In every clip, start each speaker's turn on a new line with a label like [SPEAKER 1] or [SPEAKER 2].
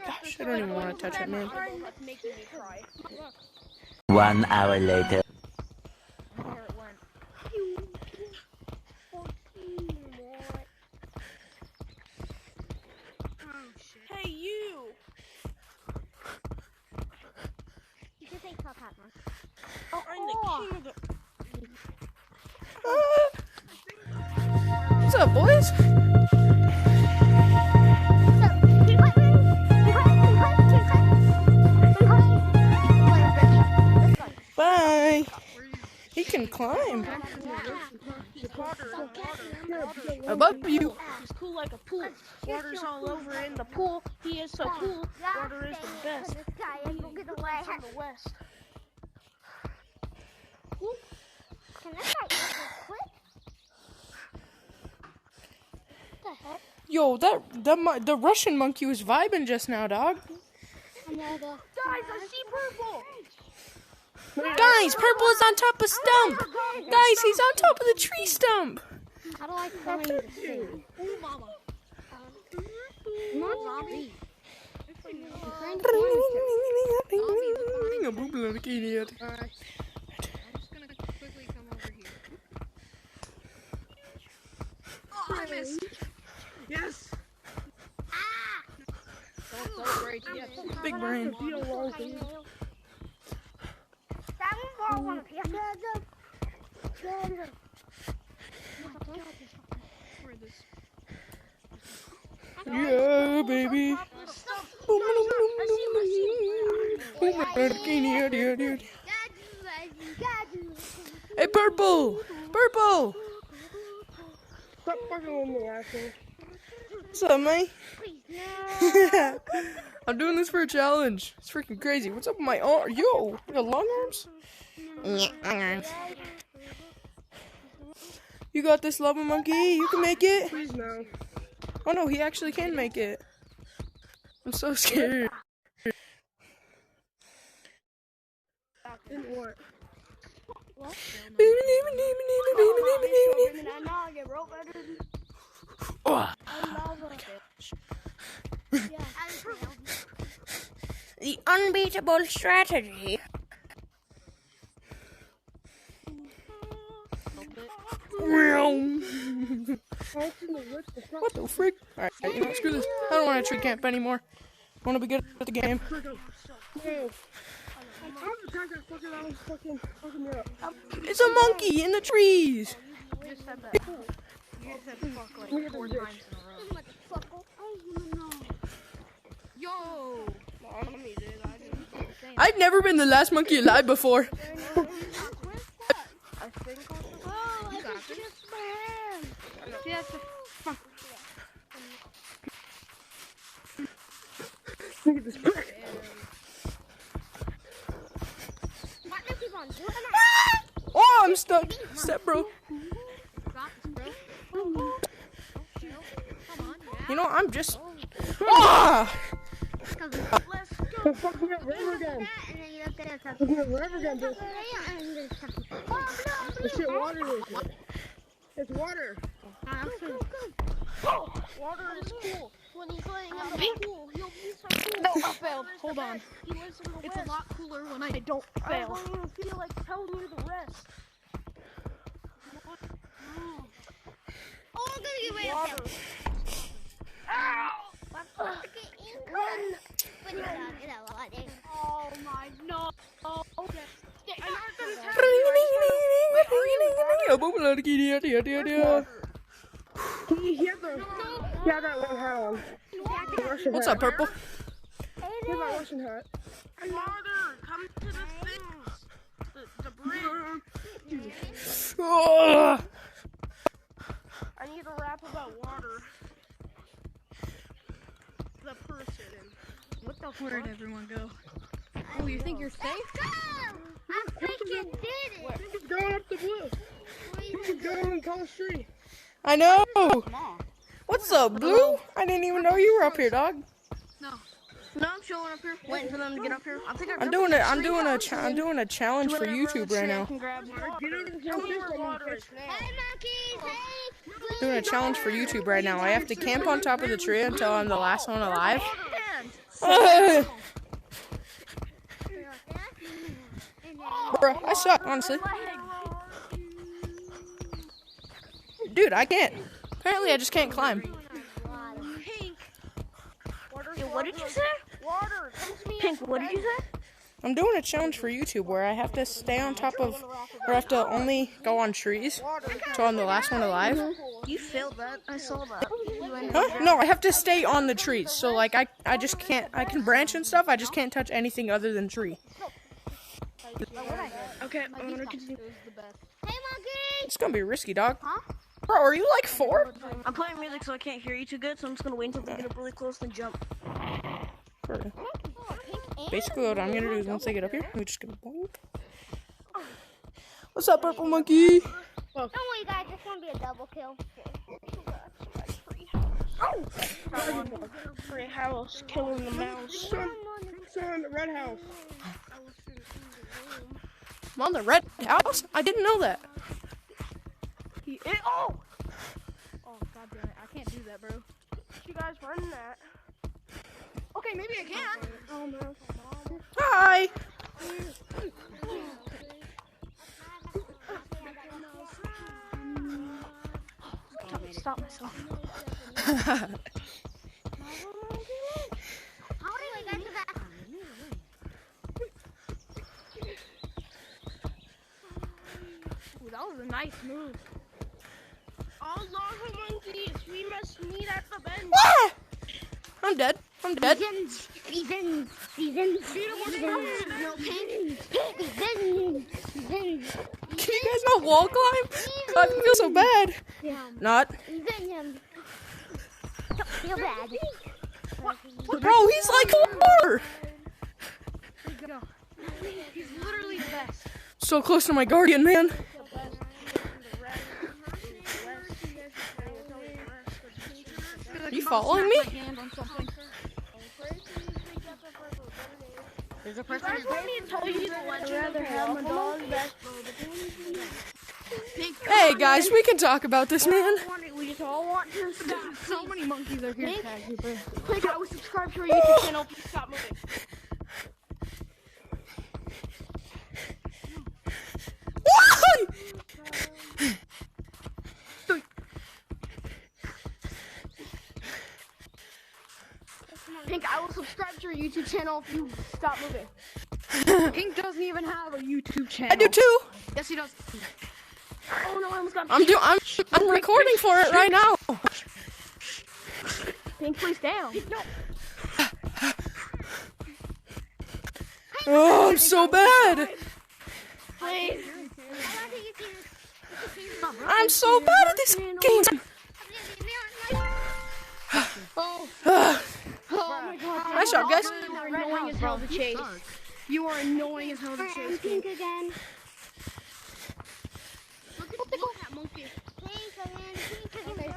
[SPEAKER 1] Gosh, I don't even want to touch it, man.
[SPEAKER 2] 1 hour later.
[SPEAKER 3] Hey, you!
[SPEAKER 4] You should take top hat, man.
[SPEAKER 3] I'm the king of the...
[SPEAKER 1] What's up, boys? Bye. He can climb. Above you.
[SPEAKER 3] He's cool like a pool. Water's all over in the pool. He is so cool. Water is the best. He's from the west.
[SPEAKER 4] Can that guy quit? What the heck?
[SPEAKER 1] Yo, the Russian monkey was vibing just now, dog.
[SPEAKER 3] Guys, I see purple.
[SPEAKER 1] Guys, purple is on top of stump. Guys, he's on top of the tree stump.
[SPEAKER 4] How do I climb the tree?
[SPEAKER 3] Ooh, mama.
[SPEAKER 4] Not zombie.
[SPEAKER 3] Oh, I missed. Yes. Don't celebrate yet.
[SPEAKER 1] Big brain. Yeah, baby. Hey, purple! Purple!
[SPEAKER 3] Stop fucking with me, asshole.
[SPEAKER 1] What's up, man? I'm doing this for a challenge. It's freaking crazy. What's up with my arm? Yo, you got long arms? Yeah, long arms. You got this, Lava Monkey. You can make it.
[SPEAKER 3] Please no.
[SPEAKER 1] Oh no, he actually can make it. I'm so scared.
[SPEAKER 3] Didn't work.
[SPEAKER 1] The unbeatable strategy. What the freak? Alright, you know, screw this. I don't want to tree camp anymore. I want to be good at the game. It's a monkey in the trees.
[SPEAKER 3] You just said that. You just said fuck like 4 times in a row. Yo!
[SPEAKER 1] I've never been the last monkey alive before.
[SPEAKER 3] I think
[SPEAKER 4] Oh, I just kissed my hand.
[SPEAKER 3] yes.
[SPEAKER 4] What do you want?
[SPEAKER 1] Oh, I'm stuck. Step, bro. You know, I'm just. Ah!
[SPEAKER 3] Let's go.
[SPEAKER 4] Fuck me up river again.
[SPEAKER 3] Fuck me up river again, dude. This shit water is it? It's water. Water is cool.
[SPEAKER 4] When he's laying in the pool, he'll be so cool.
[SPEAKER 3] No, I failed. Hold on. It's a lot cooler when I don't fail. I don't even feel like telling you the rest.
[SPEAKER 4] Oh, I'm gonna get right up there.
[SPEAKER 3] Ow!
[SPEAKER 4] Oh
[SPEAKER 3] my no. Okay. He had that one hat on.
[SPEAKER 1] What's up, purple?
[SPEAKER 3] He had that Russian hat. Farther, come to the things. The bridge. I need a rap about water. The person. What the fuck?
[SPEAKER 5] Where did everyone go? Oh, you think you're safe?
[SPEAKER 4] I think you did it.
[SPEAKER 3] I think it's going up the blue. I think it's going in College Street.
[SPEAKER 1] I know. What's up, Blue? I didn't even know you were up here, dog.
[SPEAKER 5] No, I'm chilling up here, waiting for them to get up here. I think
[SPEAKER 1] I'm doing a challenge for YouTube right now. Doing a challenge for YouTube right now. I have to camp on top of the tree until I'm the last one alive. Bro, I suck, honestly. Dude, I can't. Apparently, I just can't climb.
[SPEAKER 5] Yo, what did you say? Pink, what did you say?
[SPEAKER 1] I'm doing a challenge for YouTube where I have to stay on top of, or I have to only go on trees until I'm the last one alive.
[SPEAKER 5] You failed that. I saw that.
[SPEAKER 1] Huh? No, I have to stay on the trees. So, like, I just can't, I can branch and stuff, I just can't touch anything other than tree.
[SPEAKER 5] Okay, I'm gonna continue.
[SPEAKER 4] Hey, monkey!
[SPEAKER 1] It's gonna be risky, dog. Bro, are you like 4?
[SPEAKER 5] I'm playing music so I can't hear you too good, so I'm just gonna wait until they get up really close and jump.
[SPEAKER 1] Basically, what I'm gonna do is once they get up here, we're just gonna boing. What's up, purple monkey?
[SPEAKER 4] Don't worry, guys. This won't be a double kill.
[SPEAKER 5] Free house, killing the mouse.
[SPEAKER 1] I'm on the red house? I didn't know that.
[SPEAKER 3] Oh, god damn it. I can't do that, bro.
[SPEAKER 5] You guys run that.
[SPEAKER 3] Okay, maybe I can.
[SPEAKER 5] Oh no.
[SPEAKER 1] Hi!
[SPEAKER 5] Stop myself.
[SPEAKER 4] How do I get to that?
[SPEAKER 3] Ooh, that was a nice move.
[SPEAKER 5] All lava monkeys, we must meet at the bench.
[SPEAKER 1] Ah! I'm dead. I'm dead.
[SPEAKER 4] Seasons.
[SPEAKER 1] Can you guys not wall climb? I feel so bad. Not.
[SPEAKER 4] Don't feel bad.
[SPEAKER 1] Bro, he's like 4!
[SPEAKER 3] He's literally the best.
[SPEAKER 1] So close to my guardian, man. Are you following me?
[SPEAKER 3] Hand on something.
[SPEAKER 5] There's a person who's rather have my dog back.
[SPEAKER 1] Hey guys, we can talk about this, man.
[SPEAKER 5] We just all want to stop.
[SPEAKER 3] So many monkeys are here to tag you, bro.
[SPEAKER 5] Click I was subscribed to our YouTube channel. Please stop moving. Pink, I will subscribe to your YouTube channel if you stop moving.
[SPEAKER 3] Pink doesn't even have a YouTube channel.
[SPEAKER 1] I do too.
[SPEAKER 3] Yes, he does.
[SPEAKER 5] Oh no, I almost got
[SPEAKER 1] I'm recording for it right now.
[SPEAKER 5] Pink, please down. No.
[SPEAKER 1] Oh, I'm so bad.
[SPEAKER 5] Please.
[SPEAKER 1] I'm so bad at this game.
[SPEAKER 5] Oh my god.
[SPEAKER 1] Nice job, guys.
[SPEAKER 5] You are annoying as hell to chase. You are annoying as hell to chase.
[SPEAKER 4] Pink again.
[SPEAKER 3] Look at monkey.
[SPEAKER 4] Pink again. Pink again.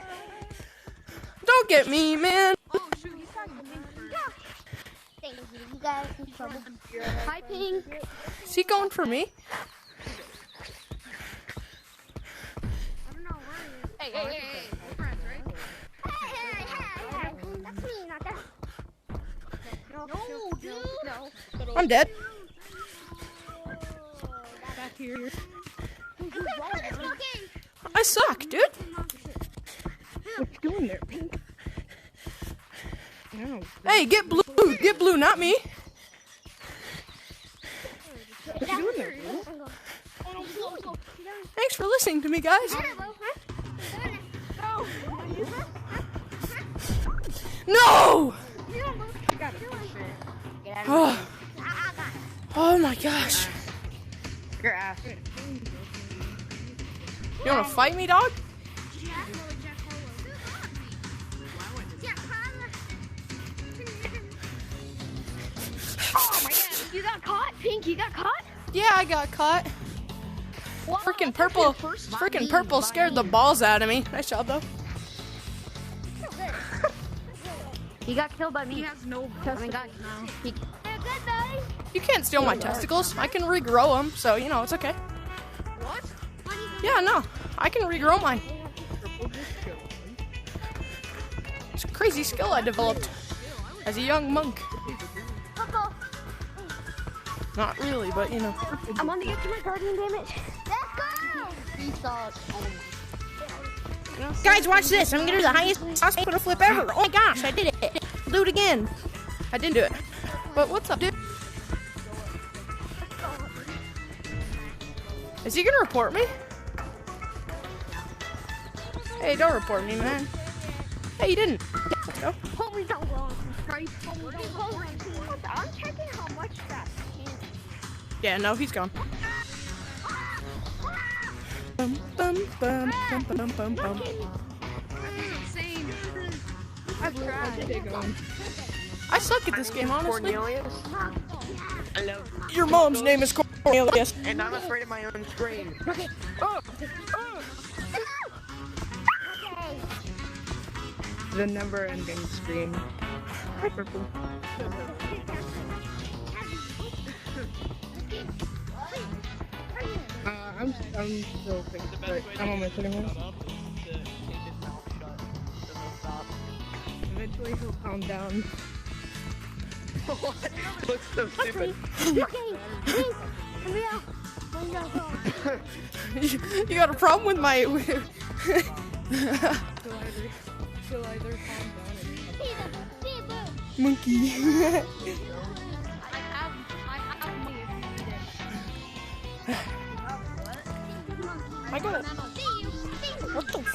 [SPEAKER 1] Don't get me, man.
[SPEAKER 3] Oh, shoot. He's tagging Pink first.
[SPEAKER 4] Thank you. You guys in trouble. Hi, Pink.
[SPEAKER 1] Is he going for me?
[SPEAKER 3] I don't know where he is. Hey. We're friends, right?
[SPEAKER 4] Hey. That's me, not that.
[SPEAKER 3] No, dude. No.
[SPEAKER 1] I'm dead.
[SPEAKER 3] Back here.
[SPEAKER 1] I suck, dude.
[SPEAKER 5] What you doing there, Pink?
[SPEAKER 1] Hey, get blue. Get blue, not me.
[SPEAKER 5] What you doing there, bro?
[SPEAKER 1] Thanks for listening to me, guys. No! Oh, oh my gosh.
[SPEAKER 5] Your ass.
[SPEAKER 1] You wanna fight me, dog?
[SPEAKER 5] Oh my god, you got caught? Pink, you got caught?
[SPEAKER 1] Yeah, I got caught. Freaking purple scared the balls out of me. Nice job, though.
[SPEAKER 5] He got killed by me.
[SPEAKER 3] He has no
[SPEAKER 5] guys,
[SPEAKER 1] You can't steal my testicles. I can regrow them, so, you know, it's okay.
[SPEAKER 3] What?
[SPEAKER 1] Yeah, no. I can regrow mine. It's a crazy skill I developed as a young monk. Not really, but you know.
[SPEAKER 5] I'm on the edge of my guardian, damn it.
[SPEAKER 4] Let's go!
[SPEAKER 5] He sucks.
[SPEAKER 1] Guys, watch this. I'm gonna do the highest hospital flip ever. Oh my gosh, I did it. I'll do it again. I didn't do it. But what's up, dude? Is he gonna report me? Hey, don't report me, man. Hey, you didn't. Let's go.
[SPEAKER 4] Holy don't go. Christ. I'm checking how much that is.
[SPEAKER 1] Yeah, no, he's gone. Bum, bum, bum, bum, bum, bum, bum.
[SPEAKER 3] Insane.
[SPEAKER 5] I've tried.
[SPEAKER 1] I suck at this game, honestly.
[SPEAKER 6] Cornelius? Hello.
[SPEAKER 1] Your mom's name is Cornelius.
[SPEAKER 6] And I'm afraid of my own scream. The never-ending scream. Hi, Purple. I'm still thinking, but I'm on my sitting room. Eventually he'll calm down. What? Looks so stupid.
[SPEAKER 1] You got a problem with my...
[SPEAKER 6] She'll either calm down
[SPEAKER 1] Monkey.
[SPEAKER 3] I have me if you need it.
[SPEAKER 1] I got it. What the f...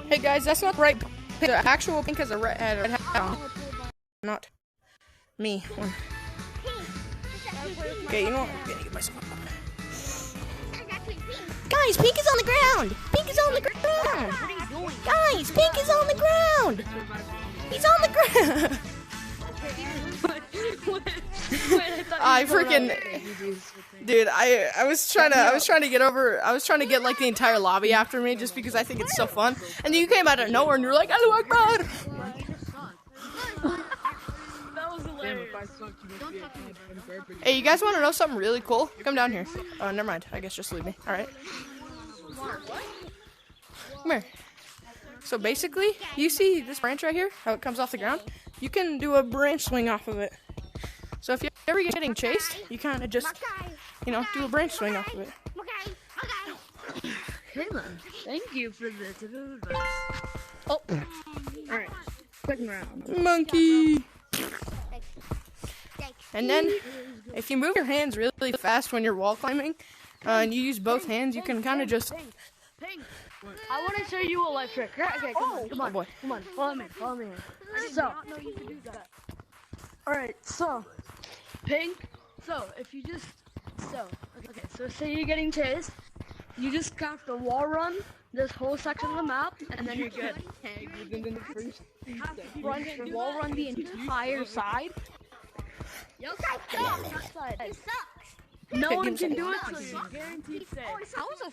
[SPEAKER 1] Hey guys, that's not right. The actual pink has a red hat on. Not me. Okay, you know what? I'm gonna get myself up. Guys, pink is on the ground! Pink is on the ground! Guys, pink is on the ground! He's on the ground! I freaking... Dude, I was trying to get like the entire lobby after me just because I think it's so fun. And then you came out of nowhere and you're like, Allahu Akbar!
[SPEAKER 3] That was hilarious.
[SPEAKER 1] Hey, you guys want to know something really cool? Come down here. Oh, never mind. I guess just leave me. All right. Come here. So basically, you see this branch right here? How it comes off the ground? You can do a branch swing off of it. So if you're ever getting chased, you kind of just, you know, do a branch swing off of it.
[SPEAKER 5] Kayla, thank you for the tip of advice.
[SPEAKER 1] Oh.
[SPEAKER 6] Alright, second round.
[SPEAKER 1] Monkey. And then, if you move your hands really fast when you're wall climbing, and you use both hands, you can kind of just...
[SPEAKER 5] Pink, I want to show you a life trick. Okay, come on,
[SPEAKER 1] Oh boy.
[SPEAKER 5] come on, follow me. So, alright, so, Pink, so, if you just, okay, so say you're getting chased, you just have to wall run this whole section of the map, and then you're good. Wall run the entire side.
[SPEAKER 4] You
[SPEAKER 5] No one can do it, so you're guaranteed safe.
[SPEAKER 3] How was a